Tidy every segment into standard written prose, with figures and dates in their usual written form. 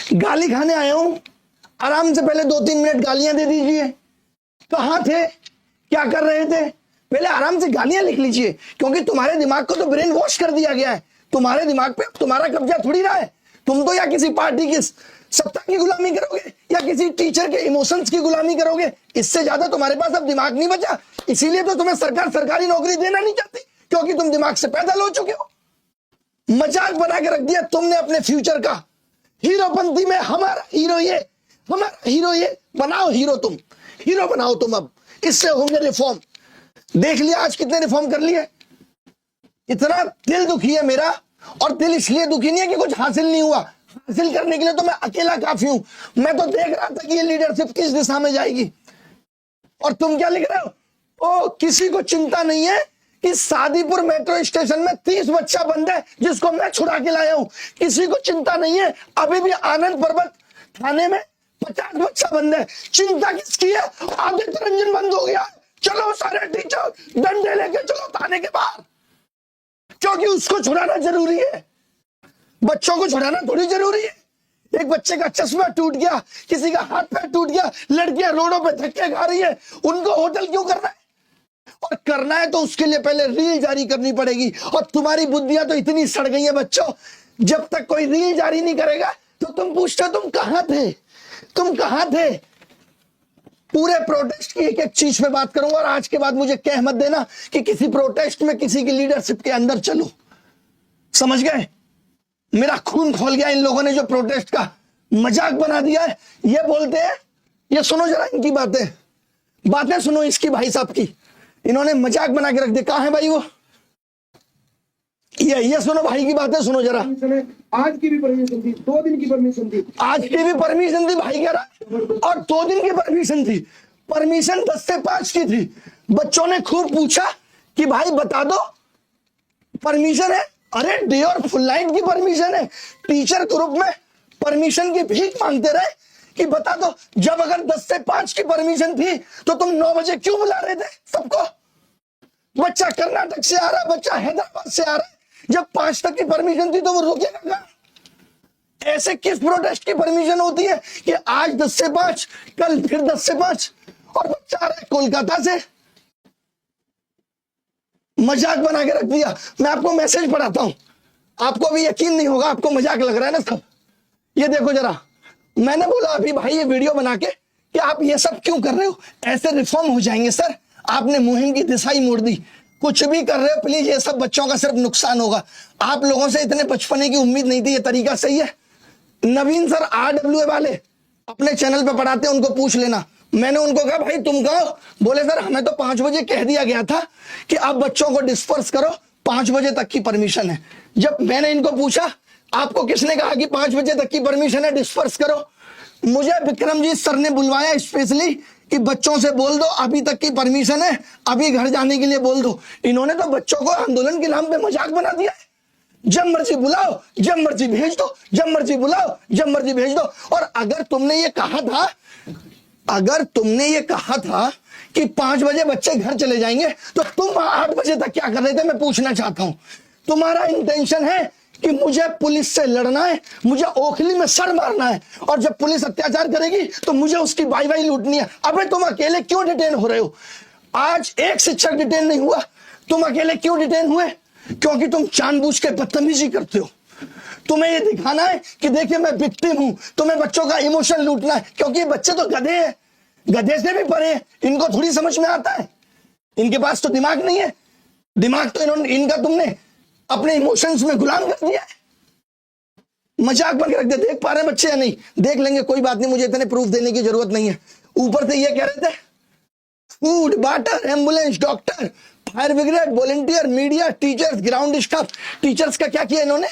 गाली खाने आया हूं, आराम से पहले 2-3 मिनट गालियां दे दीजिए। कहां थे, क्या कर रहे थे, पहले आराम से गालियां लिख लीजिए, क्योंकि तुम्हारे दिमाग को तो ब्रेन वॉश कर दिया गया है। तुम्हारे दिमाग पे तुम्हारा कब्जा थोड़ी रहा है। तुम तो या किसी पार्टी की सत्ता की गुलामी करोगे या किसी टीचर के इमोशंस की गुलामी करोगे। इससे ज्यादा तुम्हारे पास अब दिमाग नहीं बचा। इसीलिए तो तुम्हें सरकार सरकारी नौकरी देना नहीं चाहती, क्योंकि तुम दिमाग से पैदल हो चुके हो। मजाक बना के रख दिया तुमने अपने फ्यूचर का। हीरोपंथी में हमारा हीरो ये, हमारा हीरो ये। बनाओ हीरो, तुम हीरो बनाओ तुम। अब इससे होंगे रिफॉर्म। देख लिया आज कितने रिफॉर्म कर लिए। इतना दिल दुखी है मेरा, और दिल इसलिए दुखी नहीं है कि कुछ हासिल नहीं हुआ। हासिल करने के लिए तो मैं अकेला काफी हूं। मैं तो देख रहा था कि ये लीडरशिप किस दिशा में जाएगी, और तुम क्या लिख रहे हो? ओ, किसी को चिंता नहीं है कि सादीपुर मेट्रो स्टेशन में 30 बच्चा बंद है जिसको मैं छुड़ा के लाया हूं। किसी को चिंता नहीं है अभी भी आनंद पर्वत थाने में 50 बच्चा बंद है। चिंता किसकी है? आदित्य रंजन बंद हो गया। चलो सारे टीचर डंडे लेके चलो थाने के बाहर, क्योंकि उसको छुड़ाना जरूरी है। बच्चों को छुड़ाना थोड़ी जरूरी है। एक बच्चे का चश्मा टूट गया, किसी का हाथ पैर टूट गया, लड़कियां रोडों पे धक्के खा रही है, उनको होटल क्यों करना है? और करना है तो उसके लिए पहले रील जारी करनी पड़ेगी। और तुम्हारी बुद्धियां तो इतनी सड़ गई है बच्चों, जब तक कोई रील जारी नहीं करेगा तो तुम पूछते तुम कहां थे, तुम कहां थे। पूरे प्रोटेस्ट की एक एक चीज पे बात करूंगा, और आज के बाद मुझे कह मत देना कि किसी प्रोटेस्ट में किसी की लीडरशिप के अंदर चलो। समझ गए? मेरा खून खोल गया इन लोगों ने जो प्रोटेस्ट का मजाक बना दिया है। ये बोलते हैं, ये सुनो जरा इनकी बातें सुनो इसकी, भाई साहब की। इन्होंने मजाक बना के रख दिया। कहां है भाई वो? ये सुनो भाई की बातें सुनो जरा। आज की भी परमिशन थी, 2 दिन की परमिशन थी। आज की भी परमिशन थी भाई कह रहा, और 2 दिन की परमिशन थी। परमिशन 10 से 5 की थी। बच्चों ने खूब पूछा कि भाई बता दो परमिशन है। अरे डे और फुल नाइट की परमिशन है। टीचर ग्रुप में परमिशन की भीख मांगते रहे कि बता दो, जब अगर 10 से 5 की परमिशन थी तो तुम 9 बजे क्यों बुला रहे थे सबको? बच्चा कर्नाटक से आ रहा, बच्चा हैदराबाद से आ रहा है। जब 5 तक की परमिशन थी तो वो रुकेगा कहां? ऐसे किस प्रोटेस्ट की परमिशन होती है कि आज 10 से 5, कल फिर 10 से 5, और बच्चा आ रहा है कोलकाता से। मजाक बना के रख दिया। मैं आपको मैसेज पढ़ाता हूं, आपको भी यकीन नहीं होगा, आपको मजाक लग रहा है ना सब। ये देखो जरा, मैंने बोला अभी भाई ये वीडियो बना के कि आप ये सब क्यों कर रहे हो, ऐसे रिफॉर्म हो जाएंगे सर। आपने मुहिम की दिशा ही मोड़ दी। कुछ भी कर रहे हो प्लीज, ये सब बच्चों का सिर्फ नुकसान होगा। आप लोगों से इतने बचपने की उम्मीद नहीं थी। ये तरीका सही है? नवीन सर RWA वाले अपने चैनल पे पढ़ाते हैं, उनको पूछ लेना। मैंने उनको कहा भाई तुम कहो, बोले सर हमें तो 5 बजे कह दिया गया था कि आप बच्चों को डिस्पर्स करो, 5 बजे तक की परमिशन है। जब मैंने इनको पूछा आपको किसने कहा कि 5 बजे तक की परमिशन है, डिस्पर्स करो, मुझे विक्रमजीत सर ने बुलवाया स्पेशली कि बच्चों से बोल दो अभी तक की परमिशन है, अभी घर जाने के लिए बोल दो। इन्होंने तो बच्चों को आंदोलन के नाम पे मजाक बना दिया है। जब मर्जी बुलाओ, जब मर्जी भेज दो, जब मर्जी बुलाओ, जब मर्जी भेज दो। और अगर तुमने ये कहा था कि 5 बजे बच्चे घर चले जाएंगे, तो तुम 8 बजे तक क्या कर रहे थे? मैं पूछना चाहता हूं। तुम्हारा इंटेंशन है कि मुझे पुलिस से लड़ना है, मुझे ओखली में सर मारना है, और जब पुलिस अत्याचार करेगी तो मुझे उसकी वाई लूटनी है। अबे तुम अकेले क्यों डिटेन हो रहे हो? आज एक शिक्षक डिटेन नहीं हुआ, तुम अकेले क्यों डिटेन हुए? क्योंकि तुम जानबूझ के बदतमीजी करते हो। तुम्हें ये दिखाना है कि देखिए मैं विक्टिम हूं, तुम्हें बच्चों का इमोशन लूटना है, क्योंकि ये बच्चे तो गधे हैं, गधे से भी परे हैं। इनको थोड़ी समझ में आता है, इनके पास तो दिमाग नहीं है। दिमाग तो इनका तुमने अपने इमोशंस में गुलाम कर दिया है। मजाक बन के रख दे। देख पा रहे हैं बच्चे या नहीं? देख लेंगे, कोई बात नहीं, मुझे इतने प्रूफ देने की जरूरत नहीं है। ऊपर से ये कह रहे थे food, water, ambulance, doctor, fire brigade, volunteer, media, teachers, ground staff. Teachers का क्या किया इन्होंने?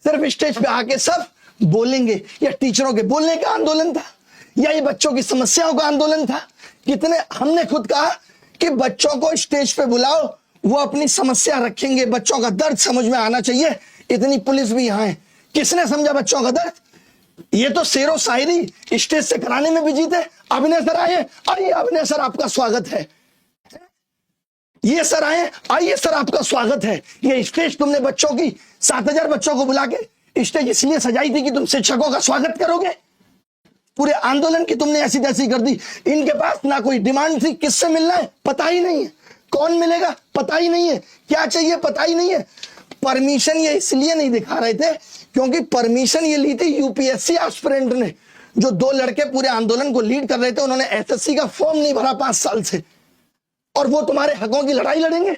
सिर्फ स्टेज पे आके सब बोलेंगे। या टीचरों के बोलने का आंदोलन था, या ये बच्चों की समस्याओं का आंदोलन था? कितने हमने खुद कहा कि बच्चों को स्टेज पे बुलाओ, वो अपनी समस्या रखेंगे, बच्चों का दर्द समझ में आना चाहिए। इतनी पुलिस भी यहां है, किसने समझा बच्चों का दर्द? ये तो शेरो शायरी स्टेज से कराने में बिजी थे। अभिनय सर आइए, अभिनय सर आपका स्वागत है। ये सर आए, आइए सर आपका स्वागत है। ये स्टेज तुमने बच्चों की 7000 बच्चों को बुला के स्टेज इसलिए सजाई थी कि तुम शिक्षकों का स्वागत करोगे? पूरे आंदोलन की तुमने ऐसी तैसी कर दी। इनके पास ना कोई डिमांड थी, किससे मिलना है पता ही नहीं है, कौन मिलेगा पता ही नहीं है, क्या चाहिए पता ही नहीं है। परमिशन ये इसलिए नहीं दिखा रहे थे क्योंकि परमिशन ये ली थी यूपीएससी एस्पिरेंट ने, जो 2 लड़के पूरे आंदोलन को लीड कर रहे थे। उन्होंने एसएससी का फॉर्म नहीं भरा 5 साल से, और वो तुम्हारे हकों की लड़ाई लड़ेंगे।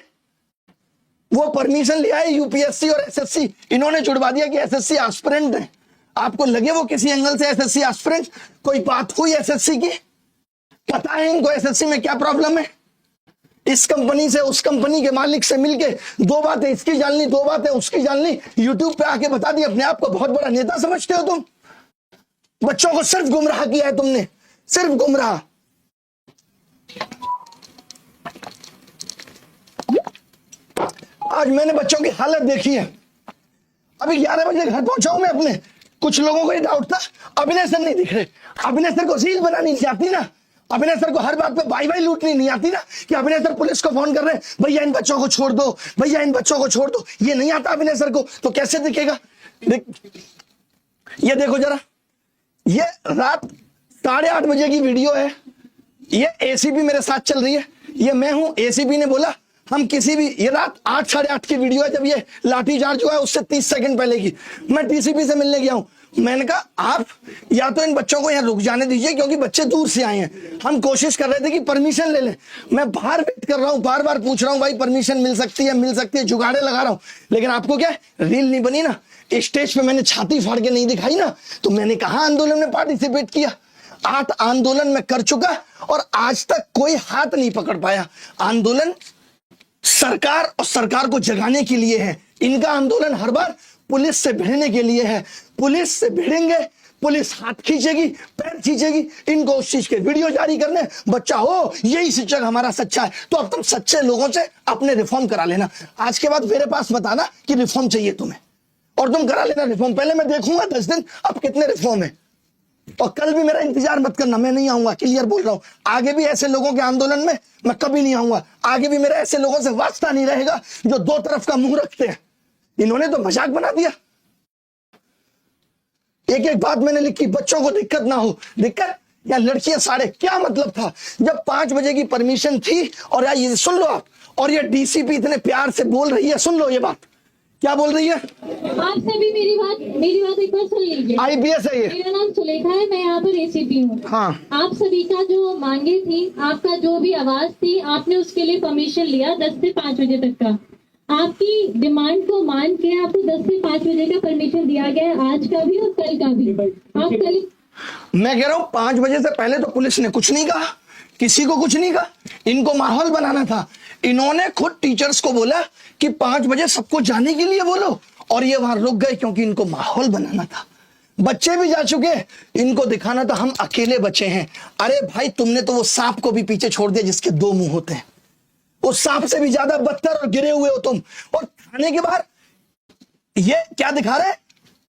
वो परमिशन लिया है यूपीएससी और एसएससी, इन्होंने जुड़वा दिया कि एसएससी एस्पिरेंट है। आपको लगे वो किसी एंगल से एसएससी एस्पिरेंट? कोई बात हुई एसएससी की? पता है इनको एसएससी में क्या प्रॉब्लम है? इस कंपनी से उस कंपनी के मालिक से मिलके 2 बातें इसकी जाननी, 2 बातें उसकी जाननी, यूट्यूब पे आके बता दी। अपने आप को बहुत बड़ा नेता समझते हो तुम। बच्चों को सिर्फ गुमराह किया है तुमने, सिर्फ गुमराह। आज मैंने बच्चों की हालत देखी है। अभी 11 बजे घर पहुंचा हूं मैं अपने। कुछ लोगों को ये डाउट था अभिनय सर नहीं दिख रहे। अभिनय सर को रील बनानी नहीं आती ना, अभिनय सर को हर बात पे बाई बाई लूटनी नहीं आती ना, कि अभिनय सर पुलिस को फोन कर रहे हैं, भैया इन बच्चों को छोड़ दो, भैया इन बच्चों को छोड़ दो। ये नहीं आता अभिनय सर को, तो कैसे दिखेगा? ये देखो जरा, ये रात 8:30 बजे की वीडियो है। ये एसीपी मेरे साथ चल रही है, ये मैं हूं। एसीपी ने बोला हम किसी भी, ये रात 8 साढ़े 8 की वीडियो है, जब ये लाठीचार्ज हुआ है उससे 30 सेकंड पहले की। मैं डीसीपी से मिलने गया हूं। मैंने कहा आप या तो इन बच्चों को यहाँ रुक जाने दीजिए, क्योंकि बच्चे दूर से आए हैं। हम कोशिश कर रहे थे कि परमिशन ले लें। मैं बाहर वेट कर रहा हूँ, बार बार पूछ रहा हूँ भाई परमिशन मिल सकती है, मिल सकती है, जुगाड़े लगा रहा हूँ। लेकिन आपको क्या रील नहीं बनी ना, स्टेज पे मैंने छाती फाड़ के नहीं दिखाई ना, तो मैंने कहा आंदोलन में पार्टिसिपेट किया। 8 आंदोलन में कर चुका और आज तक कोई हाथ नहीं पकड़ पाया। आंदोलन सरकार और सरकार को जगाने के लिए है। इनका आंदोलन हर बार पुलिस से भिड़ने के लिए है। पुलिस से भिड़ेंगे, पुलिस हाथ खींचेगी, पैर खींचेगी, इनको उस चीज के वीडियो जारी करने। बच्चा हो यही शिक्षक हमारा सच्चा है, तो अब तुम सच्चे लोगों से अपने रिफॉर्म करा लेना। आज के बाद मेरे पास बताना कि रिफॉर्म चाहिए तुम्हें, और तुम करा लेना रिफॉर्म। पहले मैं देखूंगा 10 दिन अब कितने रिफॉर्म है। और कल भी मेरा इंतजार मत करना, मैं नहीं आऊंगा, क्लियर बोल रहा हूं। आगे भी ऐसे लोगों के आंदोलन में मैं कभी नहीं आऊंगा। आगे भी मेरा ऐसे लोगों से वास्ता नहीं रहेगा जो 2 तरफ का मुंह रखते हैं। इन्होंने तो मजाक बना दिया। एक एक बात मैंने लिखी, बच्चों को दिक्कत ना हो। दिक्कत या लड़कियां साढ़े, क्या मतलब था जब 5 बजे की परमिशन थी? और यार ये सुन लो आप, और ये डीसीपी इतने प्यार से बोल रही है, सुन लो ये बात क्या बोल रही है। आप सभी मेरी बात एक बार सुन लीजिए। आईपीएस है ये। मेरा नाम सुलेखा है, मैं यहाँ पर एसीपी हूँ। हाँ। आप सभी का जो मांगे थी, आपका जो भी आवाज थी, आपने उसके लिए परमिशन लिया 10 से 5 बजे तक का। आपकी डिमांड को मान के आपको 10 से 5 बजे का परमिशन दिया गया है, आज का भी और कल का भी। आप कल, मैं कह रहा हूं 5 बजे से पहले तो पुलिस ने कुछ नहीं कहा, किसी को कुछ नहीं कहा। इनको माहौल बनाना था। इन्होंने खुद टीचर्स को बोला कि 5 बजे सबको जाने के लिए बोलो, और ये वहां रुक गए क्योंकि इनको माहौल बनाना था। बच्चे भी जा चुके, इनको दिखाना था हम अकेले बचे हैं। अरे भाई तुमने तो वो सांप को भी पीछे छोड़ दिया जिसके 2 मुंह होते हैं। उस सांप से भी ज्यादा बदतर और गिरे हुए हो तुम। और थाने के बाहर ये क्या दिखा रहे?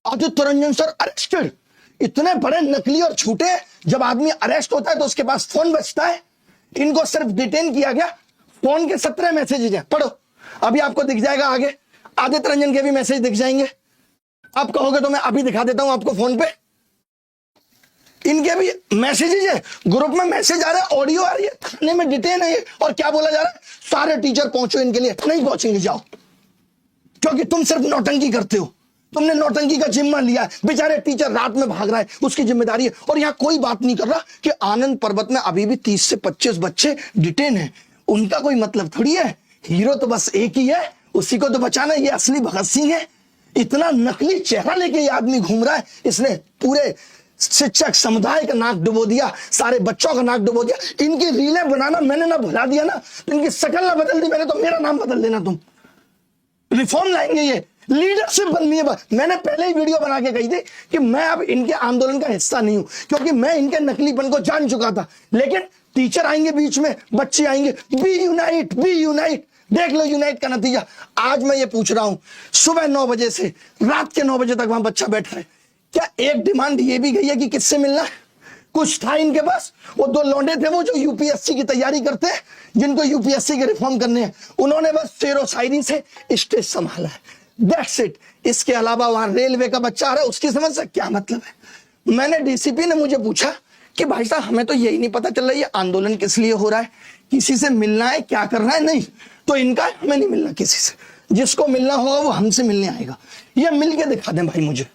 Aditya Ranjan sir arrested. इतने बड़े नकली और झूठे। जब आदमी अरेस्ट होता है तो उसके पास फोन बचता है। इनको सिर्फ डिटेन किया गया, फोन के 17 मैसेजेस हैं, पढ़ो। अभी आपको दिख जाएगा आगे, आदित्य रंजन के भी मैसेज दिख जाएंगे। आप कहोगे तो मैं अभी दिखा देता हूं आपको फोन पे। इनके भी मैसेजेस है, ग्रुप में मैसेज आ रहा है, ऑडियो आ रही है, थाने में डिटेन है ये। और क्या बोला जा रहा है? सारे टीचर पहुंचो इनके लिए। नहीं पहुंचेंगे, जाओ, क्योंकि तुम सिर्फ नौटंकी करते हो। तुमने नौटंकी का जिम्मा लिया है। बेचारे टीचर रात में भाग रहा है, उसकी जिम्मेदारी है। और यहाँ कोई बात नहीं कर रहा कि आनंद पर्वत में अभी भी 30 से 25 बच्चे डिटेन हैं। उनका कोई मतलब थोड़ी है। हीरो तो बस एक ही है, उसी को तो बचाना। ये असली भगत सिंह है। इतना नकली चेहरा लेके ये आदमी घूम रहा है। इसने पूरे शिक्षक समुदाय का नाक डुबो दिया, सारे बच्चों का नाक डुबो दिया। इनकी रीलें बनाना मैंने ना भुला दिया ना, तो इनकी शक्ल ना बदल दी मैंने, तो मेरा नाम बदल देना तुम। रिफॉर्म लाएंगे ये, लीडरशिप बननी है। मैंने पहले ही वीडियो बना के कही थी कि मैं अब इनके आंदोलन का हिस्सा नहीं हूं, क्योंकि मैं इनके नकलीपन को जान चुका था। लेकिन टीचर आएंगे बीच में, बच्चे आएंगे, बी यूनाइट, बी यूनाइट। देख लो यूनाइट का नतीजा। आज मैं ये पूछ रहा हूं, सुबह 9 बजे से रात के 9 बजे तक वहां बच्चा बैठा है। क्या एक डिमांड ये भी गई है कि किससे मिलना है? कुछ था इनके पास? वो 2 लौंडे थे वो जो यूपीएससी की तैयारी करते हैं, जिनको यूपीएससी के रिफॉर्म करने हैं। उन्होंने बस शेरो शायरी से स्टेज संभाला है। That's it. इसके अलावा वहां रेलवे का बच्चा आ रहा है, उसकी समझ से क्या मतलब है। मैंने डीसीपी ने मुझे पूछा कि भाई साहब हमें तो यही नहीं पता चल रहा है ये आंदोलन किस लिए हो रहा है, किसी से मिलना है, क्या करना है। नहीं तो इनका हमें नहीं मिलना किसी से, जिसको मिलना होगा वो हमसे मिलने आएगा। ये मिल के दिखा दें भाई मुझे।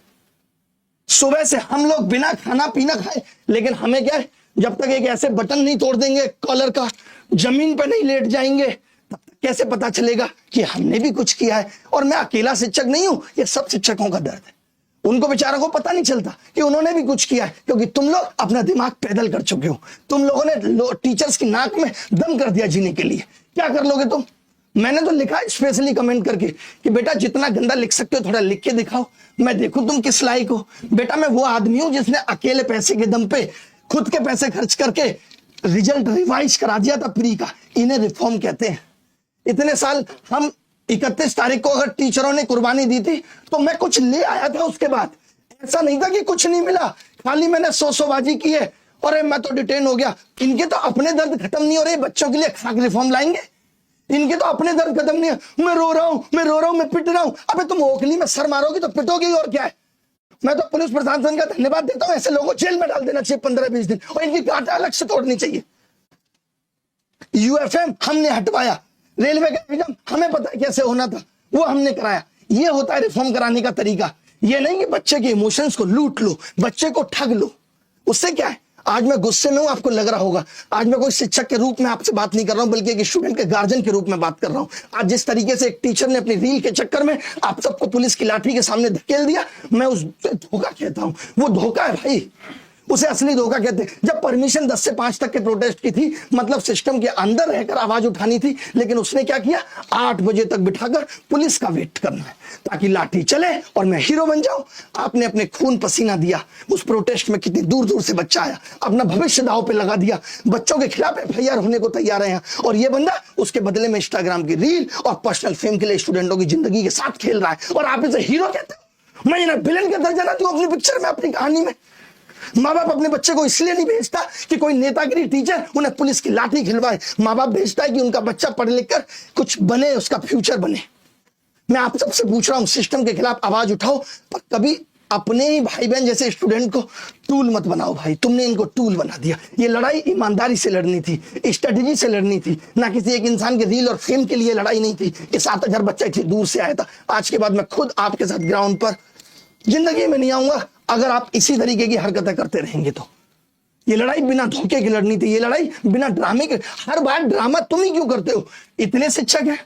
सुबह से हम लोग बिना खाना पीना खाए, लेकिन हमें क्या है, जब तक एक ऐसे बटन नहीं तोड़ देंगे कॉलर का, जमीन पर नहीं लेट जाएंगे, तब तक कैसे पता चलेगा कि हमने भी कुछ किया है। और मैं अकेला शिक्षक नहीं हूं, ये सब शिक्षकों का दर्द है। उनको बेचारों को पता नहीं चलता कि उन्होंने भी कुछ किया है, क्योंकि तुम लोग अपना दिमाग पैदल कर चुके हो। तुम लोगों ने टीचर्स की नाक में दम कर दिया जीने के लिए। क्या कर लोगे तुम? मैंने तो लिखा स्पेशली कमेंट करके कि बेटा जितना गंदा लिख सकते हो थोड़ा लिख के दिखाओ, मैं देखूं तुम किस लायक हो। बेटा मैं वो आदमी हूं जिसने अकेले पैसे के दम पे खुद के पैसे खर्च करके रिजल्ट रिवाइज करा दिया था प्री का। इन्हें रिफॉर्म कहते हैं। इतने साल हम 31 तारीख को अगर टीचरों ने कुर्बानी दी थी तो मैं कुछ ले आया था उसके बाद। ऐसा नहीं था कि कुछ नहीं मिला, खाली मैंने सौबाजी की है और मैं तो डिटेन हो गया। इनके तो अपने दर्द खत्म नहीं हो रहे, बच्चों के लिए खाक रिफॉर्म लाएंगे। इनके तो अपने दर्द खत्म नहीं है। मैं रो रहा हूं, मैं रो रहा हूं, मैं पिट रहा हूं। अबे तुम ओखली में सर मारोगी तो पिटोगी और क्या है। मैं तो पुलिस प्रशासन का धन्यवाद देता हूं, ऐसे लोगों को जेल में डाल देना चाहिए 15-20 दिन, और इनकी गांठ अलग से तोड़नी चाहिए। यूएफएम हमने हटवाया, रेलवे का एग्जाम हमें पता है कैसे होना था, वो हमने कराया। ये होता है रिफॉर्म कराने का तरीका। ये नहीं कि बच्चे के इमोशंस को लूट लो, बच्चे को ठग लो। उससे क्या है, आज मैं गुस्से में हूं, आपको लग रहा होगा। आज मैं कोई शिक्षक के रूप में आपसे बात नहीं कर रहा हूं, बल्कि एक स्टूडेंट के गार्जियन के रूप में बात कर रहा हूं। आज जिस तरीके से एक टीचर ने अपनी रील के चक्कर में आप सबको पुलिस की लाठी के सामने धकेल दिया, मैं उस धोखा कहता हूं। वो धोखा है भाई, उसे असली धोखा कहते हैं। जब परमिशन 10 से 5 तक के प्रोटेस्ट की थी, मतलब सिस्टम के अंदर रहकर आवाज उठानी थी, लेकिन उसने क्या किया, 8 बजे तक बिठाकर पुलिस का वेट करना है ताकि लाठी चले और मैं हीरो बन जाऊं। आपने अपने खून पसीना दिया उस प्रोटेस्ट में, कितनी दूर दूर से बच्चा आया, अपना भविष्य दांव पे लगा दिया, बच्चों के खिलाफ एफआईआर होने को तैयार है। और ये बंदा उसके बदले में इंस्टाग्राम की रील और पर्सनल फेम के लिए स्टूडेंटों की जिंदगी के साथ खेल रहा है, और आप इसे हीरो कहते हो। मैं विलन का दर्जा ना दूं अपनी पिक्चर में, अपनी कहानी में। माँ बाप अपने बच्चे को इसलिए नहीं भेजता कि कोई नेतागिरी टीचर उन्हें पुलिस की लाठी खिलवाए। माँ बाप भेजता है कि उनका बच्चा पढ़ लिख कर कुछ बने, उसका फ्यूचर बने। मैं आप सबसे पूछ रहा हूं, सिस्टम के खिलाफ आवाज उठाओ, पर कभी अपने ही भाई बहन जैसे स्टूडेंट को टूल मत बनाओ। भाई तुमने इनको टूल बना दिया। ये लड़ाई ईमानदारी से लड़नी थी, स्ट्रेटेजी से लड़नी थी, ना किसी एक इंसान के रील और फेम के लिए लड़ाई नहीं थी। ये 7000 बच्चा इतनी दूर से आया था। आज के बाद मैं खुद आपके साथ ग्राउंड पर जिंदगी में नहीं आऊंगा अगर आप इसी तरीके की हरकतें करते रहेंगे तो। ये लड़ाई बिना धोखे की लड़नी थी, ये लड़ाई बिना ड्रामे के। हर बार ड्रामा तुम ही क्यों करते हो? इतने शिक्षक हैं,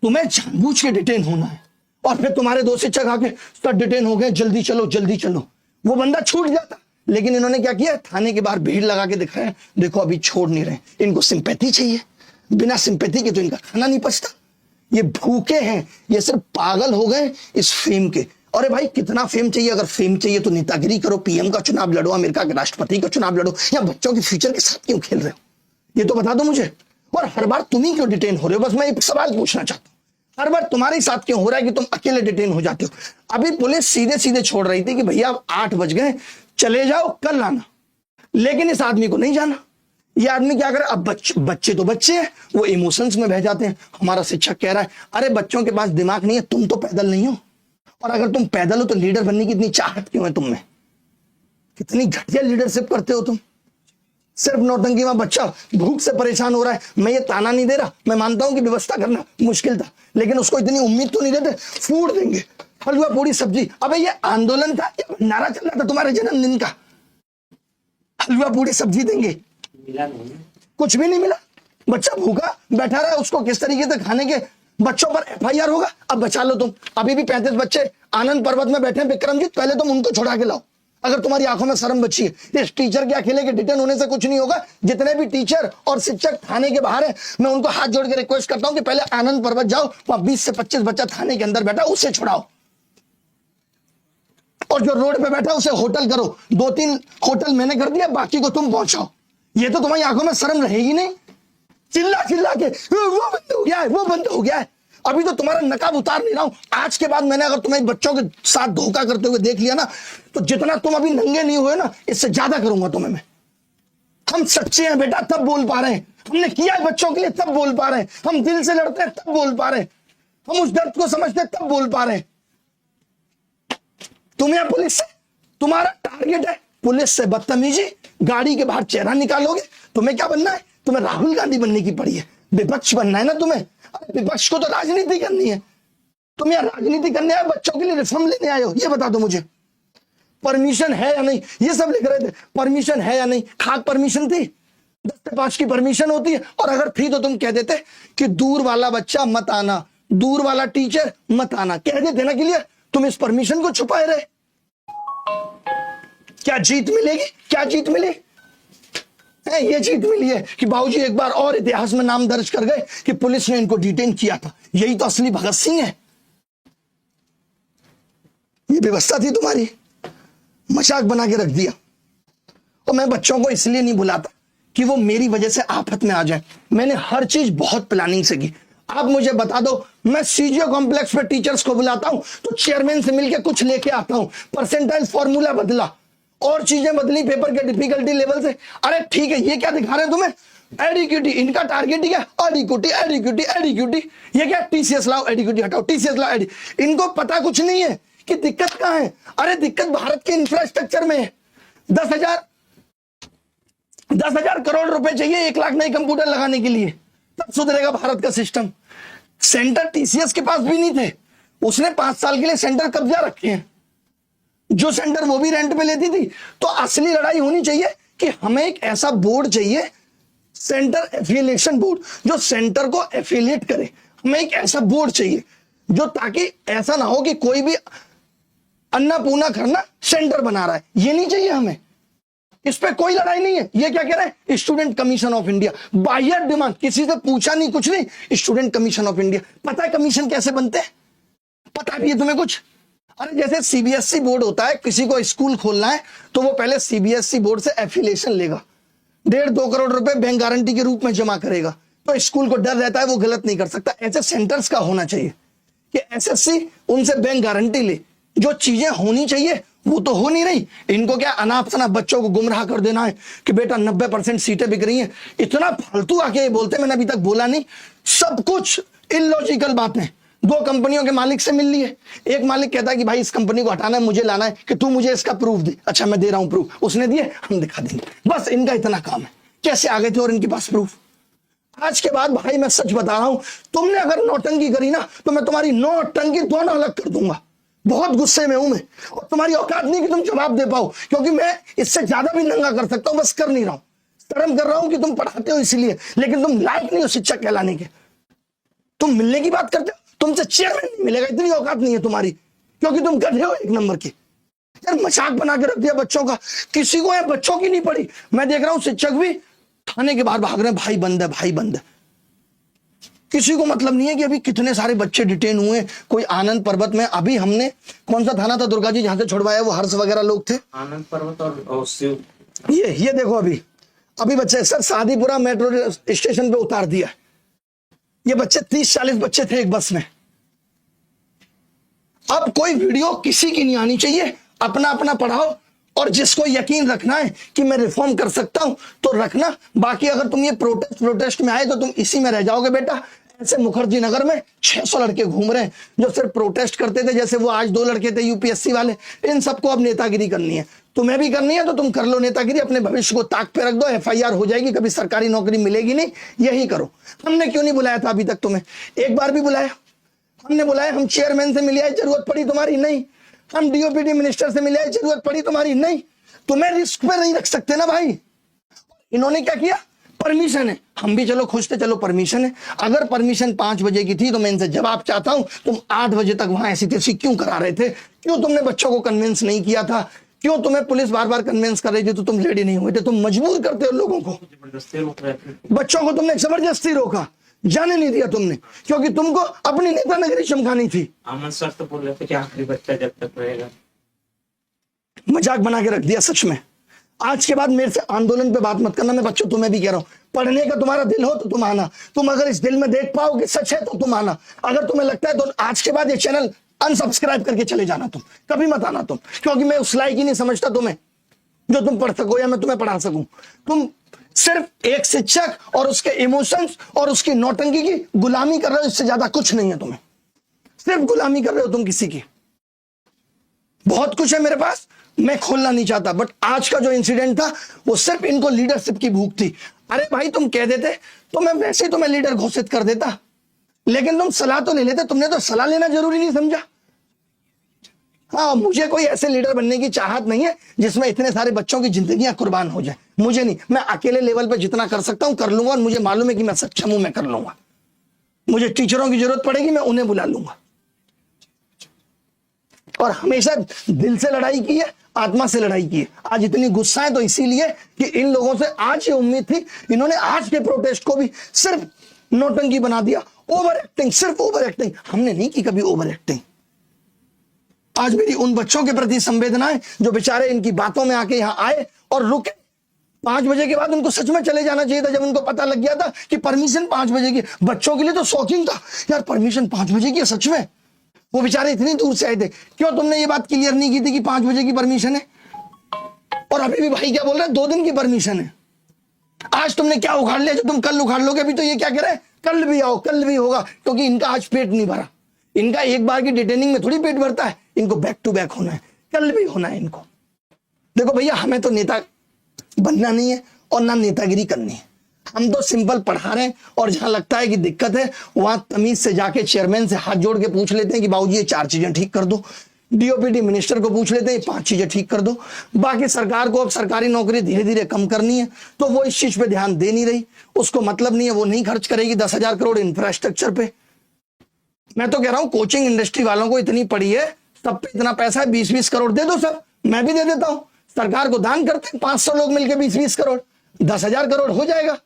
तुम्हें जानबूझ के डिटेन होना है, और फिर तुम्हारे 2 शिक्षक आके सर डिटेन हो गए, जल्दी चलो जल्दी चलो। वो बंदा छूट जाता, लेकिन इन्होंने क्या किया, थाने के बाहर भीड़ लगा के दिखाया, देखो अभी छोड़ नहीं रहे। इनको सिंपैथी चाहिए, बिना सिंपैथी के तो इनका खाना नहीं पचता। ये भूखे हैं, ये सिर्फ पागल हो गए इस फेम के। अरे भाई कितना फेम चाहिए? अगर फेम चाहिए तो नेतागिरी करो, पीएम का चुनाव लड़ो, अमेरिका के राष्ट्रपति का चुनाव लड़ो, या बच्चों के फ्यूचर के साथ क्यों खेल रहे हो, ये तो बता दो मुझे। और हर बार तुम ही क्यों डिटेन हो रहे हो? बस मैं एक सवाल पूछना चाहता हूं, हर बार तुम्हारे साथ क्यों हो रहा है कि तुम अकेले डिटेन हो जाते हो? अभी पुलिस सीधे सीधे छोड़ रही थी कि भैया अब 8 बज गए, चले जाओ, कल आना, लेकिन इस आदमी को नहीं जाना। ये आदमी क्या करे, अब बच्चे तो बच्चे हैं, वो इमोशंस में बह जाते हैं। हमारा शिक्षक कह रहा है, अरे बच्चों के पास दिमाग नहीं है, तुम तो पैदल नहीं हो, और अगर तुम पैदल हो तो लीडर बनने की इतनी चाहत क्यों है तुम में? कितनी घटिया लीडरशिप करते हो तुम। सिर्फ नौटंकी में बच्चा भूख से परेशान हो रहा है। मैं ये ताना नहीं दे रहा, मैं मानता हूं कि व्यवस्था करना मुश्किल था, लेकिन उसको इतनी उम्मीद तो नहीं देते फूड देंगे, हलवा पूरी सब्जी। अबे ये आंदोलन था, ये भंडारा चल रहा था तुम्हारे जन्मदिन का, हलवा पूरी सब्जी देंगे, मिला नहीं, कुछ भी नहीं मिला। बच्चा भूखा बैठा रहा है, उसको किस तरीके से खाने के बच्चों पर एफआईआर होगा। अब बचा लो तुम, अभी भी 35 बच्चे आनंद पर्वत में बैठे हैं विक्रमजीत, पहले तुम उनको छुड़ा के लाओ अगर तुम्हारी आंखों में शर्म बची है। इस टीचर के अकेले के डिटेन होने से कुछ नहीं होगा। जितने भी टीचर और शिक्षक थाने के बाहर हैं, मैं उनको हाथ जोड़ के रिक्वेस्ट करता हूं कि पहले आनंद पर्वत जाओ, वहां 20 से 25 बच्चा थाने के अंदर बैठा, उससे छुड़ाओ, और जो रोड पे बैठा उसे होटल करो। 2-3 होटल मैंने कर दिया, बाकी को तुम पहुंचाओ। ये तो तुम्हारी आंखों में शर्म रहेगी नहीं, चिल्ला चिल्ला के वो बंद हो गया है, वो बंद हो गया है। अभी तो तुम्हारा नकाब उतार नहीं रहा हूं। आज के बाद मैंने अगर तुम्हें बच्चों के साथ धोखा करते हुए देख लिया ना, तो जितना तुम अभी नंगे नहीं हुए ना, इससे ज्यादा करूंगा तुम्हें मैं। हम सच्चे हैं बेटा, तब बोल पा रहे हैं। हमने किया है बच्चों के लिए, तब बोल पा रहे हैं। हम दिल से लड़ते हैं, तब बोल पा रहे हैं। हम उस दर्द को समझते तब बोल पा रहे हैं। तुम यहाँ पुलिस से, तुम्हारा टारगेट है पुलिस से बदतमीजी, गाड़ी के बाहर चेहरा निकालोगे। तुम्हें क्या बनना है? तुम्हें राहुल गांधी बनने की पड़ी है, विपक्ष बनना है ना तुम्हें। अरे विपक्ष को तो राजनीति करनी है, तुम यहाँ राजनीति करने आए, बच्चों के लिए रिफॉर्म लेने आए हो। ये बता दो मुझे, परमिशन है या नहीं? ये सब लिख रहे थे, परमिशन है या नहीं? खाक परमिशन थी? 10 से 5 की परमिशन होती है, और अगर थी तो तुम कह देते कि दूर वाला बच्चा मत आना, दूर वाला टीचर मत आना, कह देते ना। के लिए तुम इस परमिशन को छुपाए रहे। क्या जीत मिलेगी? क्या जीत मिली है? ये जीत मिली है कि बाबूजी एक बार और इतिहास में नाम दर्ज कर गए कि पुलिस ने इनको डिटेन किया था। यही तो असली भगत सिंह है। ये व्यवस्था थी तुम्हारी, मजाक बना के रख दिया। और मैं बच्चों को इसलिए नहीं बुलाता कि वो मेरी वजह से आफत में आ जाए। मैंने हर चीज बहुत प्लानिंग से की। आप मुझे बता दो, मैं सीजीओ कॉम्प्लेक्स पे टीचर्स को बुलाता हूं तो चेयरमैन से मिलकर कुछ लेके आता हूं। परसेंटाइल फॉर्मूला बदला और चीजें बदली पेपर के डिफिकल्टी लेवल से। अरे ठीक है, ये क्या दिखा रहे हैं तुम्हें? एडिक्यूटी, इनका टारगेट ही क्या? एडिक्यूटी एडिक्यूटी एडिक्यूटी। ये क्या? टीसीएस लाओ, एडिक्यूटी हटाओ, टीसीएस लाओ, इनको पता कुछ नहीं है कि दिक्कत कहां है। अरे दिक्कत भारत के इंफ्रास्ट्रक्चर में है। 10,000 करोड़ रुपए चाहिए 1 लाख नए कंप्यूटर लगाने के लिए, तब सुधरेगा भारत का सिस्टम। सेंटर टीसीएस के पास भी नहीं थे, उसने 5 साल के लिए सेंटर कब्जा रखे हैं। जो सेंटर वो भी रेंट पे लेती थी। तो असली लड़ाई होनी चाहिए कि हमें एक ऐसा बोर्ड चाहिए, सेंटर एफिलिएशन बोर्ड, जो सेंटर को एफिलिएट करे। हमें एक ऐसा बोर्ड चाहिए जो, ताकि ऐसा ना हो कि कोई भी अन्नपूर्णा करना सेंटर बना रहा है। ये नहीं चाहिए हमें, इस पे कोई लड़ाई नहीं है। ये क्या कह रहे हैं? स्टूडेंट कमीशन ऑफ इंडिया, बाह्य डिमांड, किसी से पूछा नहीं कुछ नहीं, स्टूडेंट कमीशन ऑफ इंडिया। पता है कमीशन कैसे बनते हैं? पता भी है तुम्हें कुछ? अरे जैसे सीबीएसई बोर्ड होता है, किसी को स्कूल खोलना है तो वो पहले सीबीएसई बोर्ड से एफिलिएशन लेगा, 1.5-2 करोड़ रुपए बैंक गारंटी के रूप में जमा करेगा। तो स्कूल को डर रहता है वो गलत नहीं कर सकता। ऐसे सेंटर्स का होना चाहिए कि एसएससी उनसे बैंक गारंटी ले। जो चीजें होनी चाहिए वो तो हो नहीं रही। इनको क्या अनाप शनाप बच्चों को गुमराह कर देना है कि बेटा 90% सीटें बिक रही हैं। इतना फालतू आके ये बोलते, मैंने अभी तक बोला नहीं। सब कुछ इलॉजिकल बातें। 2 कंपनियों के मालिक से मिल लिए। एक मालिक कहता है कि भाई इस कंपनी को हटाना है, मुझे लाना है, कि तू मुझे इसका प्रूफ दे। अच्छा मैं दे रहा हूं प्रूफ। उसने दिए, हम दिखा देंगे। बस इनका इतना काम है। कैसे आ गए थे और इनके पास प्रूफ? आज के बाद भाई मैं सच बता रहा हूं, तुमने अगर नौटंकी करी ना तो मैं तुम्हारी नौटंकी दोनों अलग कर दूंगा। बहुत गुस्से में हूं मैं, और तुम्हारी औकात नहीं कि तुम जवाब दे पाओ, क्योंकि मैं इससे ज्यादा भी नंगा कर सकता हूं, बस कर नहीं रहा हूं। शर्म कर रहा हूं कि तुम पढ़ाते हो इसलिए, लेकिन तुम लायक नहीं हो शिक्षक कहलाने के। तुम मिलने की बात करते हो, तुमसे चेयरमैन नहीं मिलेगा, इतनी औकात नहीं है तुम्हारी, क्योंकि तुम गधे हो 1 नंबर के। यार मजाक बना के रख दिया बच्चों का। किसी को यार बच्चों की नहीं पड़ी। मैं देख रहा हूं शिक्षक भी थाने के बाहर भाग रहे हैं, भाई बंद है, भाई बंद है। किसी को मतलब नहीं है कि अभी कितने सारे बच्चे डिटेन हुए। कोई आनंद पर्वत में, अभी हमने कौन सा थाना था दुर्गा जी जहां से छुड़वाया, वो हर्ष वगैरह लोग थे, आनंद पर्वत और शिव। ये देखो अभी बच्चे सर शादीपुरा मेट्रो स्टेशन पे उतार दिया। ये बच्चे 30-40 बच्चे थे एक बस में। अब कोई वीडियो किसी की नहीं आनी चाहिए, अपना अपना पढ़ाओ, और जिसको यकीन रखना है कि मैं रिफॉर्म कर सकता हूं तो रखना। बाकी अगर तुम ये प्रोटेस्ट में आए तो तुम इसी में रह जाओगे बेटा। ऐसे मुखर्जी नगर में 600 लड़के घूम रहे हैं जो सिर्फ प्रोटेस्ट करते थे, जैसे वो आज 2 लड़के थे यूपीएससी वाले। इन सबको अब नेतागिरी करनी है, तुम्हें भी करनी है तो तुम कर लो नेतागिरी। अपने भविष्य को ताक पे रख दो, एफआईआर हो जाएगी, कभी सरकारी नौकरी मिलेगी नहीं, यही करो। हमने क्यों नहीं बुलाया था अभी तक तुम्हें? एक बार भी बुलाया? हमने बुलाया, हम चेयरमैन से मिले आए, जरूरत पड़ी तुम्हारी? नहीं। हम डीओपीटी मिनिस्टर से मिले आए, जरूरत पड़ी तुम्हारी? नहीं। तुम्हें रिस्क पे नहीं रख सकते ना भाई। इन्होंने क्या किया? परमिशन है, हम भी चलो खुश थे, चलो परमिशन है। अगर परमिशन 5 बजे की थी तो मैं इनसे जवाब चाहता हूं, तुम 8 बजे तक वहां ऐसी तैसी क्यों करा रहे थे? क्यों तुमने बच्चों को कन्विंस नहीं किया था? क्यों तुम्हें पुलिस बार बार कन्विंस कर रही थी तो तुम रेडी नहीं हुए थे? तुम मजबूर करते हो लोगों को। जबरदस्ती रोक रहे थे बच्चों को तुमने जबरदस्ती रोका, जाने नहीं दिया तुमने, क्योंकि तुमको अपनी नेता नगरी चमकानी थी। अमन सर तो बोल रहे थे कि आखिरी बच्चा जब तक रहेगा। मजाक बना के रख दिया सच में। आज के बाद मेरे से आंदोलन पे बात मत करना। मैं बच्चों तुम्हें भी कह रहा हूं, पढ़ने का तुम्हारा दिल हो तो तुम आना। तुम अगर इस दिल में देख पाओ कि सच है तो तुम आना। अगर तुम्हें लगता है तो आज के बाद ये चैनल अनसब्सक्राइब करके चले जाना। तुम कभी मत आना तुम, क्योंकि मैं उस लायक ही नहीं समझता तुम्हें जो तुम पढ़ सको या मैं तुम्हें पढ़ा सकूं। तुम सिर्फ एक शिक्षक और उसके इमोशंस और उसकी नौटंकी की गुलामी कर रहे हो, इससे ज्यादा कुछ नहीं है तुम्हें। सिर्फ गुलामी कर रहे हो तुम किसी की। बहुत कुछ है मेरे पास, मैं खोलना नहीं चाहता, बट आज का जो इंसिडेंट था वो सिर्फ इनको लीडरशिप की भूख थी। अरे भाई तुम कह देते तो मैं वैसे ही तुम्हें लीडर घोषित कर देता, लेकिन तुम सलाह तो ले लेते, तुमने तो सलाह लेना जरूरी नहीं समझा। हाँ, मुझे कोई ऐसे लीडर बनने की चाहत नहीं है जिसमें इतने सारे बच्चों की जिंदगियां कुर्बान हो जाए, मुझे नहीं। मैं अकेले लेवल पे जितना कर सकता हूं कर लूंगा, और मुझे मालूम है कि मैं सक्षम हूं, मैं कर लूंगा। मुझे टीचरों की जरूरत पड़ेगी, मैं उन्हें बुला लूंगा। और हमेशा दिल से लड़ाई की है, आत्मा से लड़ाई की है। आज इतनी गुस्सा है तो इसीलिए कि इन लोगों से आज ये उम्मीद थी, इन्होंने आज के प्रोटेस्ट को भी सिर्फ नौटंकी बना दिया, ओवर एक्टिंग, सिर्फ ओवर एक्टिंग। हमने नहीं की कभी ओवर एक्टिंग। आज मेरी उन बच्चों के प्रति संवेदना है जो बेचारे इनकी बातों में आके यहां आए और रुके। 5 बजे के बाद उनको सच में चले जाना चाहिए था, जब उनको पता लग गया था कि परमिशन 5 बजे की। बच्चों के लिए तो शॉकिंग था यार, परमिशन 5 बजे की है सच में। वो बेचारे इतनी दूर से आए थे, क्यों तुमने ये बात क्लियर नहीं की थी कि 5 बजे की परमिशन है? और अभी भी भाई क्या बोल रहे हैं, 2 दिन की परमिशन है। आज तुमने क्या उखाड़ लिया जो तुम कल उखाड़ लोगे? अभी तो ये क्या कह रहे हैं, कल भी आओ, कल भी होगा, क्योंकि इनका आज पेट नहीं भरा। इनका एक बार की डिटेनिंग में थोड़ी पेट भरता है, इनको बैक टू बैक होना है, कल भी होना है इनको। देखो भैया, हमें तो नेता बनना नहीं है और ना नेतागिरी करनी है। हम तो सिंपल पढ़ा रहे हैं, और जहां लगता है कि दिक्कत है वहां तमीज से जाके चेयरमैन से हाथ जोड़ के पूछ लेते हैं कि बाबूजी ये 4 चीजें ठीक कर दो। डीओपीटी मिनिस्टर को पूछ लेते हैं 5 चीजें ठीक कर दो। बाकी सरकार को अब सरकारी नौकरी धीरे धीरे कम करनी है, तो वो इस चीज पे ध्यान दे नहीं रही। उसको मतलब नहीं है, वो नहीं खर्च करेगी 10,000 करोड़ इंफ्रास्ट्रक्चर पे। मैं तो कह रहा हूं कोचिंग इंडस्ट्री वालों को इतनी पड़ी है, सब पे इतना पैसा है, 20-20 करोड़ दे दो सब, मैं भी दे देता हूं। सरकार को दान करते हैं 500 लोग मिलकर 20-20 करोड़, 10,000 करोड़ हो जाएगा।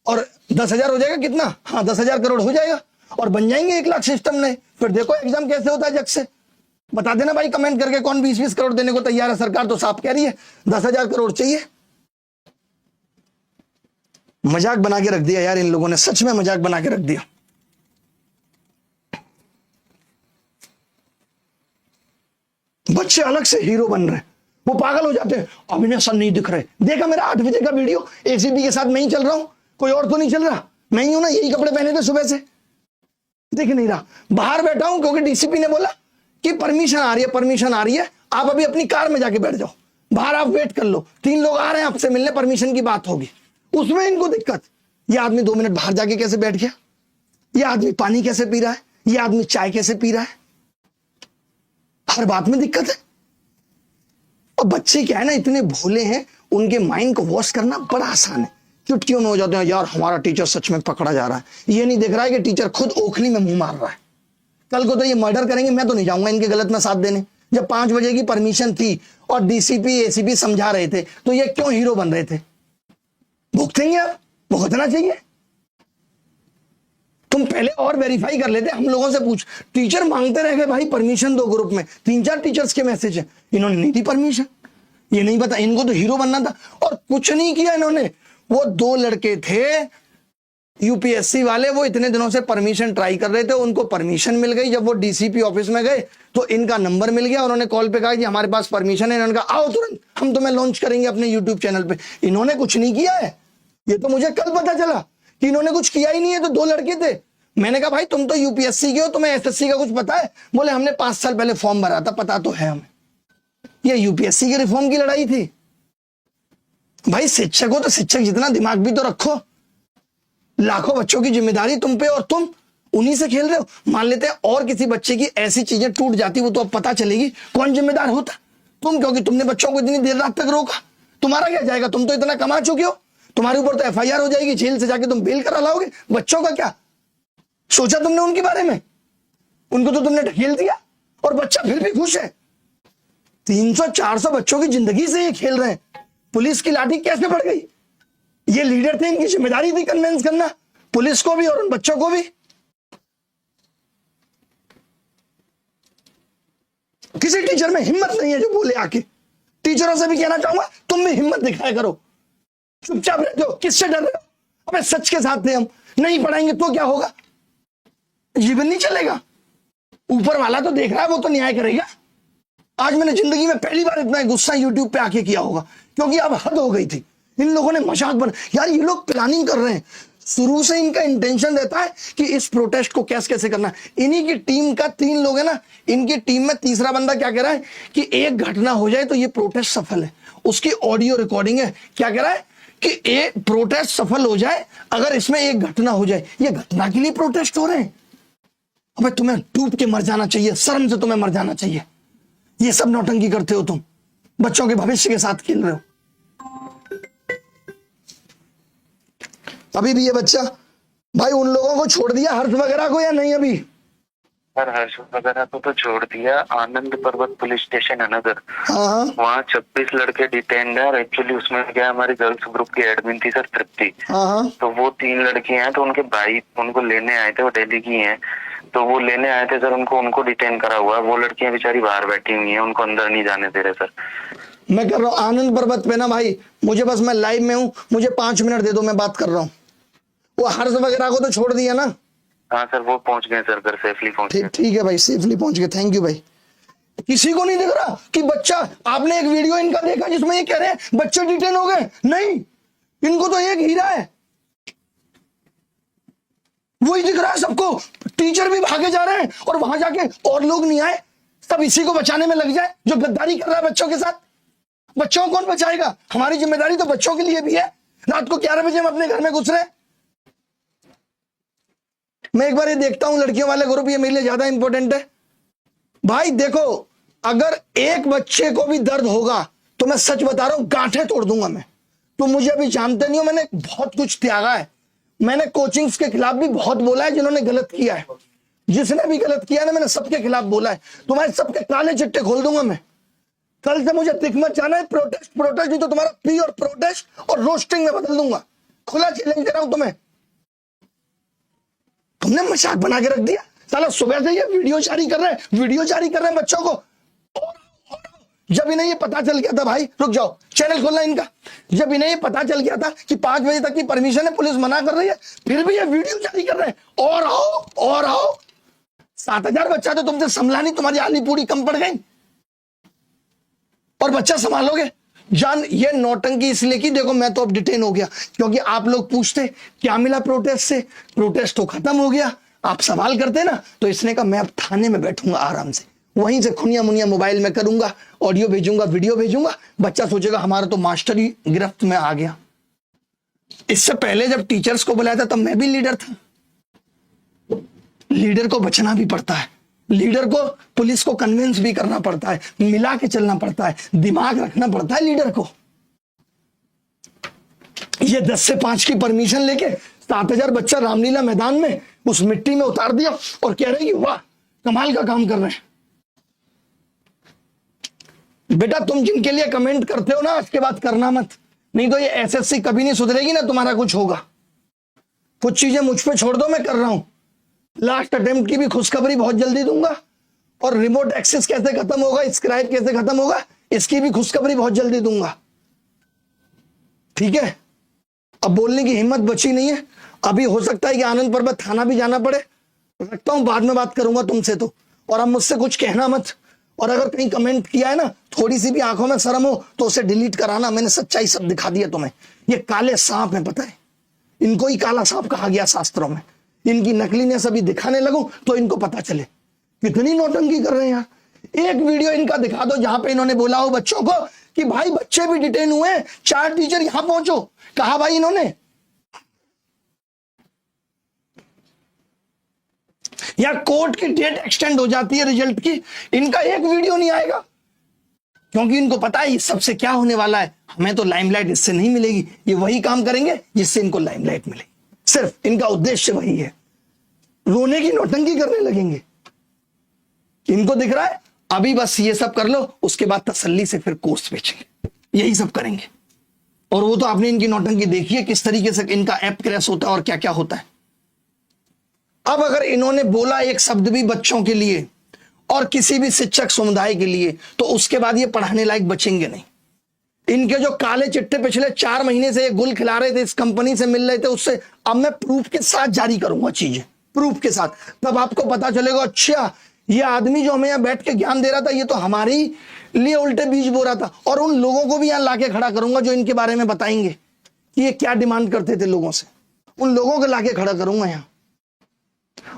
और 10,000 हो जाएगा कितना? हाँ 10,000 करोड़ हो जाएगा, और बन जाएंगे 1 लाख सिस्टम नए। फिर देखो एग्जाम कैसे होता है जग से। बता देना भाई कमेंट करके कौन 20-20 करोड़ देने को तैयार है। सरकार तो साफ कह रही है 10,000 करोड़ चाहिए। मजाक बना के रख दिया यार इन लोगों ने, सच में मजाक बना के रख दिया। बच्चे अलग से हीरो बन रहे हैं, वो पागल हो जाते हैं, अभिनय सर नहीं दिख रहे। देखा मेरा 8 बजे का वीडियो, एसीपी के साथ मैं ही चल रहा हूं, कोई और तो नहीं चल रहा। मैं ही हूं ना, यही कपड़े पहने थे सुबह से, दिख नहीं रहा। बाहर बैठा हूं क्योंकि डीसीपी ने बोला कि परमिशन आ रही है, परमिशन आ रही है, आप अभी अपनी कार में जाके बैठ जाओ, बाहर आप वेट कर लो, 3 लोग आ रहे हैं आपसे मिलने, परमिशन की बात होगी। उसमें इनको दिक्कत, ये आदमी 2 मिनट बाहर जाके कैसे बैठ गया, ये आदमी पानी कैसे पी रहा है, ये आदमी चाय कैसे पी रहा है, हर बात में दिक्कत है। और बच्चे क्या है ना, इतने भोले हैं, उनके माइंड को वॉश करना बड़ा आसान है। चुटकियों में हो जाते हैं यार हमारा टीचर सच में पकड़ा जा रहा है। ये नहीं देख रहा है कि टीचर खुद ओखली में मुंह मार रहा है। कल को तो ये मर्डर करेंगे, मैं तो नहीं जाऊंगा इनके गलत में साथ देने। जब 5 बजे की परमिशन थी और डीसीपी एसीपी समझा रहे थे, तो ये क्यों हीरो बन रहे थे? भुगतेंगे आप, भुगतना चाहिए। तुम पहले और वेरीफाई कर लेते, हम लोगों से पूछ। टीचर मांगते रह गए भाई परमिशन दो, ग्रुप में 3-4 टीचर्स के मैसेज है, इन्होंने नहीं दी परमिशन। ये नहीं पता, इनको तो हीरो बनना था और कुछ नहीं किया इन्होंने। वो 2 लड़के थे यूपीएससी वाले, वो इतने दिनों से परमिशन ट्राई कर रहे थे, उनको परमिशन मिल गई। जब वो डीसीपी ऑफिस में गए तो इनका नंबर मिल गया, उन्होंने कॉल पे कहा कि हमारे पास परमिशन है। इन्होंने कहा आओ तुरंत, हम तुम्हें लॉन्च करेंगे अपने यूट्यूब चैनल पे। इन्होंने कुछ नहीं किया है, ये तो मुझे कल पता चला कि इन्होंने कुछ किया ही नहीं है। तो 2 लड़के थे, मैंने कहा भाई तुम तो यूपीएससी के हो, तुम्हें एसएससी का कुछ पता है? बोले हमने 5 साल पहले फॉर्म भरा था, पता तो है हमें। ये यूपीएससी के रिफॉर्म की लड़ाई थी। भाई शिक्षक हो तो शिक्षक जितना दिमाग भी तो रखो। लाखों बच्चों की जिम्मेदारी तुम पे और तुम उन्हीं से खेल रहे हो। मान लेते हैं और किसी बच्चे की ऐसी चीजें टूट जाती, वो तो अब पता चलेगी कौन जिम्मेदार होता? तुम, क्योंकि तुमने बच्चों को इतनी देर रात तक रोका। तुम्हारा क्या जाएगा, तुम तो इतना कमा चुके हो, तुम्हारे ऊपर तो एफआईआर हो जाएगी, जेल से जाके तुम बेल करा लाओगे। बच्चों का क्या सोचा तुमने उनके बारे में? उनको तो तुमने ढकेल दिया और बच्चा फिर भी खुश है। 300-400 बच्चों की जिंदगी से ये खेल रहे हैं। पुलिस की लाठी कैसे पड़ गई? ये लीडर थे, इनकी जिम्मेदारी थी कन्विंस करना पुलिस को भी और उन बच्चों को भी। किसी टीचर में हिम्मत नहीं है जो बोले आके। टीचरों से भी कहना चाहूंगा तुम भी हिम्मत दिखाया करो। चुपचाप रहते हो, किससे डर रहे हो? अबे सच के साथ थे हम, नहीं पढ़ाएंगे तो क्या होगा? जीवन नहीं चलेगा। ऊपर वाला तो देख रहा है, वो तो न्याय करेगा। आज मैंने जिंदगी में पहली बार इतना गुस्सा यूट्यूब पे आके किया होगा, क्योंकि अब हद हो गई थी। इन लोगों ने मजाक बना, यार ये लोग प्लानिंग कर रहे हैं, शुरू से इनका इंटेंशन रहता है कि इस प्रोटेस्ट को कैसे करना है। इन्हीं की टीम का 3 लोग है ना, इनकी टीम में तीसरा बंदा क्या कह रहा है कि एक घटना हो जाए तो ये प्रोटेस्ट सफल है। उसकी ऑडियो रिकॉर्डिंग है, क्या कह रहा है कि एक प्रोटेस्ट सफल हो जाए अगर इसमें एक घटना हो जाए। ये घटना के लिए प्रोटेस्ट हो रहे हैं। अबे तुम्हें डूब के मर जाना चाहिए, शर्म से तुम्हें मर जाना चाहिए। ये सब नौटंकी करते हो तुम, बच्चों के भविष्य के साथ खेल रहे हो। अभी भी ये बच्चा भाई उन लोगों को छोड़ दिया हर्ष वगैरह को या नहीं? अभी सर हर्ष वगैरह को तो छोड़ दिया, आनंद पर्वत पुलिस स्टेशन है ना सर, हाँ वहाँ 26 लड़के डिटेन्ड है। एक्चुअली उसमें क्या हमारी गर्ल्स ग्रुप की एडमिन थी सर तृप्ति, हाँ तो वो 3 लड़की हैं, तो उनके भाई उनको लेने आए थे, वो दिल्ली की हैं, तो वो लेने आए थे सर, उनको डिटेन करा हुआ है। वो लड़कियां बेचारी बाहर बैठी हुई हैं, उनको अंदर नहीं जाने दे रहे सर। मैं कर रहा हूँ आनंद पर्वत पे ना भाई, मुझे बस मैं लाइव में हूँ, मुझे 5 मिनट दे दो, मैं बात कर रहा हूँ। वो हर्ष वगैरह को तो छोड़ दिया ना? हाँ सर वो पहुंच गए सर, घर सेफली पहुंच गए। ठीक है भाई, सेफली पहुंच गए, थैंक यू भाई। किसी को नहीं दिख रहा कि बच्चा, आपने एक वीडियो इनका देखा जिसमें ये कह रहे हैं बच्चे डिटेन हो गए? नहीं, इनको तो एक हीरा है, वही दिख रहा है सबको। टीचर भी भागे जा रहे हैं और वहां जाके और लोग नहीं आए, सब इसी को बचाने में लग जाए जो गद्दारी कर रहा है बच्चों के साथ। बच्चों को कौन बचाएगा? हमारी जिम्मेदारी तो बच्चों के लिए भी है। रात को 11 बजे हम अपने घर में घुस रहे हैं। मैं एक बार ये देखता हूं लड़कियों वाले ग्रुप, ये मेरे लिए ज्यादा इंपॉर्टेंट है भाई। देखो, अगर एक बच्चे को भी दर्द होगा तो मैं सच बता रहा हूं गांठें तोड़ दूंगा मैं। तो मुझे अभी जानते नहीं हो, मैंने बहुत कुछ त्यागा है। मैंने कोचिंग्स के खिलाफ भी बहुत बोला है जिन्होंने गलत किया है। जिसने भी गलत किया है ना, मैंने सबके खिलाफ बोला है। तुम्हारे सबके काले चिट्टे खोल दूंगा मैं। कल से मुझे दिख मत जाना है, प्रोटेस्ट नहीं तो तुम्हारा प्री और प्रोटेस्ट और रोस्टिंग में बदल दूंगा। खुला चैलेंज दे रहा हूं तुम्हें। तुमने मजाक बना के रख दिया साला। सुबह से ये वीडियो जारी कर रहे हैं बच्चों को। जब इन्हें ये पता चल गया था भाई, रुक जाओ, चैनल खोलना इनका। जब इन्हें ये पता चल गया था कि 5 बजे तक की परमिशन है, पुलिस मना कर रही है, फिर भी ये वीडियो जारी कर रहे हैं। और आओ 7000 बच्चा तो तुमसे संभला नहीं, तुम्हारी आली पूरी कम पड़ गई और बच्चा संभालोगे? जान, ये नौटंकी इसलिए की, देखो मैं तो अब डिटेन हो गया क्योंकि आप लोग पूछते क्या मिला प्रोटेस्ट से। प्रोटेस्ट तो खत्म हो गया, आप सवाल करते ना, तो इसने कहा मैं अब थाने में बैठूंगा आराम से, वहीं से खुनिया मुनिया मोबाइल में करूंगा, ऑडियो भेजूंगा, वीडियो भेजूंगा। बच्चा सोचेगा हमारा तो मास्टर ही गिरफ्त में आ गया। इससे पहले जब टीचर्स को बुलाया था तब मैं भी लीडर था। लीडर को बचना भी पड़ता है, लीडर को पुलिस को कन्विंस भी करना पड़ता है, मिला के चलना पड़ता है, दिमाग रखना पड़ता है लीडर को। ये 10 से 5 की परमिशन लेके 7000 बच्चा रामलीला मैदान में उस मिट्टी में उतार दिया और कह रहे हैं कि वाह कमाल का काम कर रहे हैं। बेटा तुम जिनके लिए कमेंट करते हो ना, आज के बाद करना मत, नहीं तो ये एसएससी कभी नहीं सुधरेगी ना, तुम्हारा कुछ होगा। कुछ चीजें मुझ पे छोड़ दो, मैं कर रहा हूं। लास्ट अटेम्प्ट की भी खुशखबरी बहुत जल्दी दूंगा, और रिमोट एक्सेस कैसे खत्म होगा, स्क्राइब कैसे खत्म होगा, इसकी भी खुशखबरी बहुत जल्दी दूंगा। ठीक है, अब बोलने की हिम्मत बची नहीं है। अभी हो सकता है कि आनंद पर्वत थाना भी जाना पड़े, रखता हूं, बाद में बात करूंगा तुमसे तो। और अब मुझसे कुछ कहना मत, और अगर कहीं कमेंट किया है ना, थोड़ी सी भी आंखों में शर्म हो तो उसे डिलीट कराना। मैंने सच्चाई सब दिखा दिया तुम्हें। ये काले सांप है, पता है, इनको ही काला सांप कहा गया शास्त्रों में। इनकी नकलीनेस अभी दिखाने लगूं तो इनको पता चले कितनी नौटंकी कर रहे हैं यार। एक वीडियो इनका दिखा दो जहां पे इन्होंने बोला हो बच्चों को कि भाई बच्चे भी डिटेन हुए हैं, 4 टीचर यहां पहुंचो। कहा भाई इन्होंने, या कोर्ट की डेट एक्सटेंड हो जाती है रिजल्ट की, इनका एक वीडियो नहीं आएगा, क्योंकि इनको पता है सबसे क्या होने वाला है। हमें तो लाइमलाइट इससे नहीं मिलेगी, ये वही काम करेंगे जिससे इनको लाइमलाइट मिलेगी। सिर्फ इनका उद्देश्य वही है, रोने की नौटंकी करने लगेंगे। इनको दिख रहा है अभी बस ये सब कर लो, उसके बाद तसल्ली से फिर कोर्स बेचेंगे, यही सब करेंगे। और वो तो आपने इनकी नौटंकी देखी है किस तरीके से इनका ऐप क्रैश होता है और क्या क्या होता है। अब अगर इन्होंने बोला एक शब्द भी बच्चों के लिए और किसी भी शिक्षक समुदाय के लिए, तो उसके बाद ये पढ़ाने लायक बचेंगे नहीं। इनके जो काले चिट्टे पिछले 4 महीने से ये गुल खिला रहे थे, इस कंपनी से मिल रहे थे, उससे अब मैं प्रूफ के साथ जारी करूंगा चीजें, प्रूफ के साथ। तब आपको पता चलेगा अच्छा ये आदमी जो हमें यहाँ बैठ के ज्ञान दे रहा था, ये तो हमारे ही लिए उल्टे बीज बो रहा था। और उन लोगों को भी यहाँ लाके खड़ा करूंगा जो इनके बारे में बताएंगे कि ये क्या डिमांड करते थे लोगों से। उन लोगों को लाके खड़ा करूंगा यहाँ।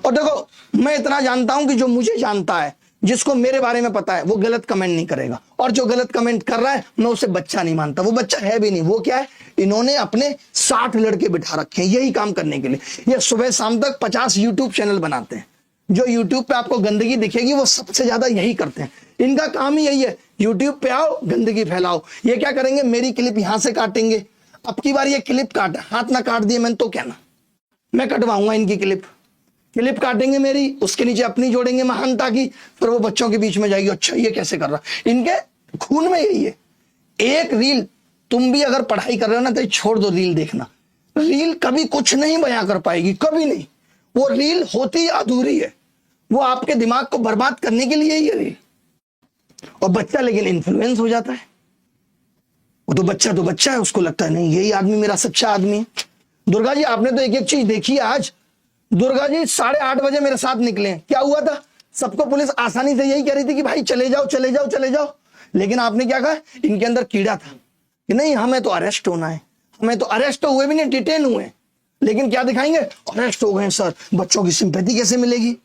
और देखो, मैं इतना जानता हूं कि जो मुझे जानता है, जिसको मेरे बारे में पता है, वो गलत कमेंट नहीं करेगा। और जो गलत कमेंट कर रहा है, मैं उसे बच्चा नहीं मानता। वो बच्चा है भी नहीं। वो क्या है, इन्होंने अपने 60 लड़के बिठा रखे हैं यही काम करने के लिए। ये सुबह शाम तक 50 यूट्यूब चैनल बनाते हैं। जो यूट्यूब पे आपको गंदगी दिखेगी, वो सबसे ज्यादा यही करते हैं। इनका काम ही यही है, यूट्यूब पे आओ, गंदगी फैलाओ। ये क्या करेंगे, मेरी क्लिप यहां से काटेंगे। अब की बार ये क्लिप काटा, हाथ ना काट दिए मैंने तो क्या ना, मैं कटवाऊंगा इनकी क्लिप काटेंगे मेरी, उसके नीचे अपनी जोड़ेंगे महानता की, फिर वो बच्चों के बीच में जाएगी, अच्छा ये कैसे कर रहा। इनके खून में यही है। एक रील, तुम भी अगर पढ़ाई कर रहे हो ना तो छोड़ दो रील देखना। रील कभी कुछ नहीं बयां कर पाएगी, कभी नहीं। वो रील होती अधूरी है, वो आपके दिमाग को बर्बाद करने के लिए ही है रील। और बच्चा लेकिन इन्फ्लुएंस हो जाता है। वो तो बच्चा है, उसको लगता है नहीं यही आदमी मेरा सच्चा आदमी है। दुर्गा जी, आपने तो एक एक चीज देखी है आज। दुर्गा जी 8:30 बजे मेरे साथ निकले, क्या हुआ था? सबको पुलिस आसानी से यही कह रही थी कि भाई चले जाओ चले जाओ चले जाओ। लेकिन आपने क्या कहा, इनके अंदर कीड़ा था कि नहीं हमें तो अरेस्ट होना है। हमें तो अरेस्ट तो हुए भी नहीं, डिटेन हुए, लेकिन क्या दिखाएंगे, अरेस्ट हो गए सर। बच्चों की सिंपैथी कैसे मिलेगी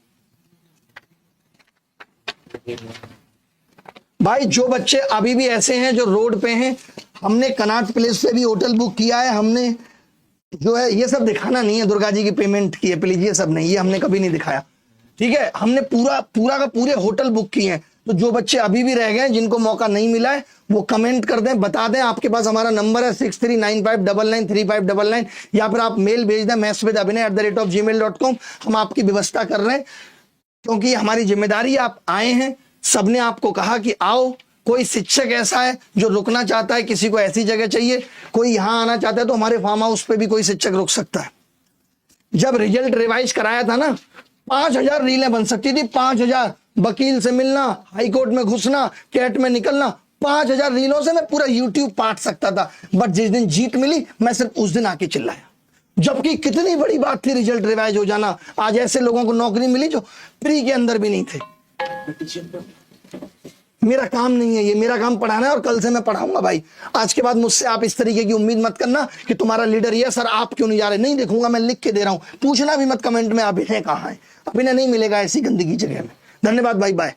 भाई? जो बच्चे अभी भी ऐसे हैं जो रोड पे हैं, हमने कनॉट प्लेस पे भी होटल बुक किया है। हमने जो है ये सब दिखाना नहीं है, दुर्गा जी की पेमेंट की है प्लीज, ये सब नहीं, ये हमने कभी नहीं दिखाया, ठीक है? हमने पूरा का पूरे होटल बुक किए हैं। तो जो बच्चे अभी भी रह गए, जिनको मौका नहीं मिला है, वो कमेंट कर दें, बता दें। आपके पास हमारा नंबर है 6395993599, या फिर आप मेल भेज दें messwithabhinay@gmail.com। हम आपकी व्यवस्था कर रहे हैं, क्योंकि हमारी जिम्मेदारी। आप आए हैं, सबने आपको कहा कि आओ। कोई शिक्षक ऐसा है जो रुकना चाहता है, किसी को ऐसी जगह चाहिए, कोई यहां आना चाहता है, तो हमारे फार्म हाउस पे भी कोई शिक्षक रुक सकता है। जब रिजल्ट रिवाइज कराया था ना, 5000 रीलें बन सकती थी, 5000। वकील से मिलना, हाईकोर्ट में घुसना, कैट में निकलना, 5000 रीलों से मैं पूरा यूट्यूब पाट सकता था। बट जिस दिन जीत मिली, मैं सिर्फ उस दिन आके चिल्लाया, जबकि कितनी बड़ी बात थी रिजल्ट रिवाइज हो जाना। आज ऐसे लोगों को नौकरी मिली जो प्री के अंदर भी नहीं थे। मेरा काम नहीं है ये, मेरा काम पढ़ाना है, और कल से मैं पढ़ाऊंगा भाई। आज के बाद मुझसे आप इस तरीके की उम्मीद मत करना कि तुम्हारा लीडर ये, सर आप क्यों नहीं जा रहे। नहीं देखूंगा, मैं लिख के दे रहा हूं। पूछना भी मत कमेंट में अभिनय कहाँ है। अभिनय नहीं मिलेगा ऐसी गंदगी जगह में। धन्यवाद भाई, बाय।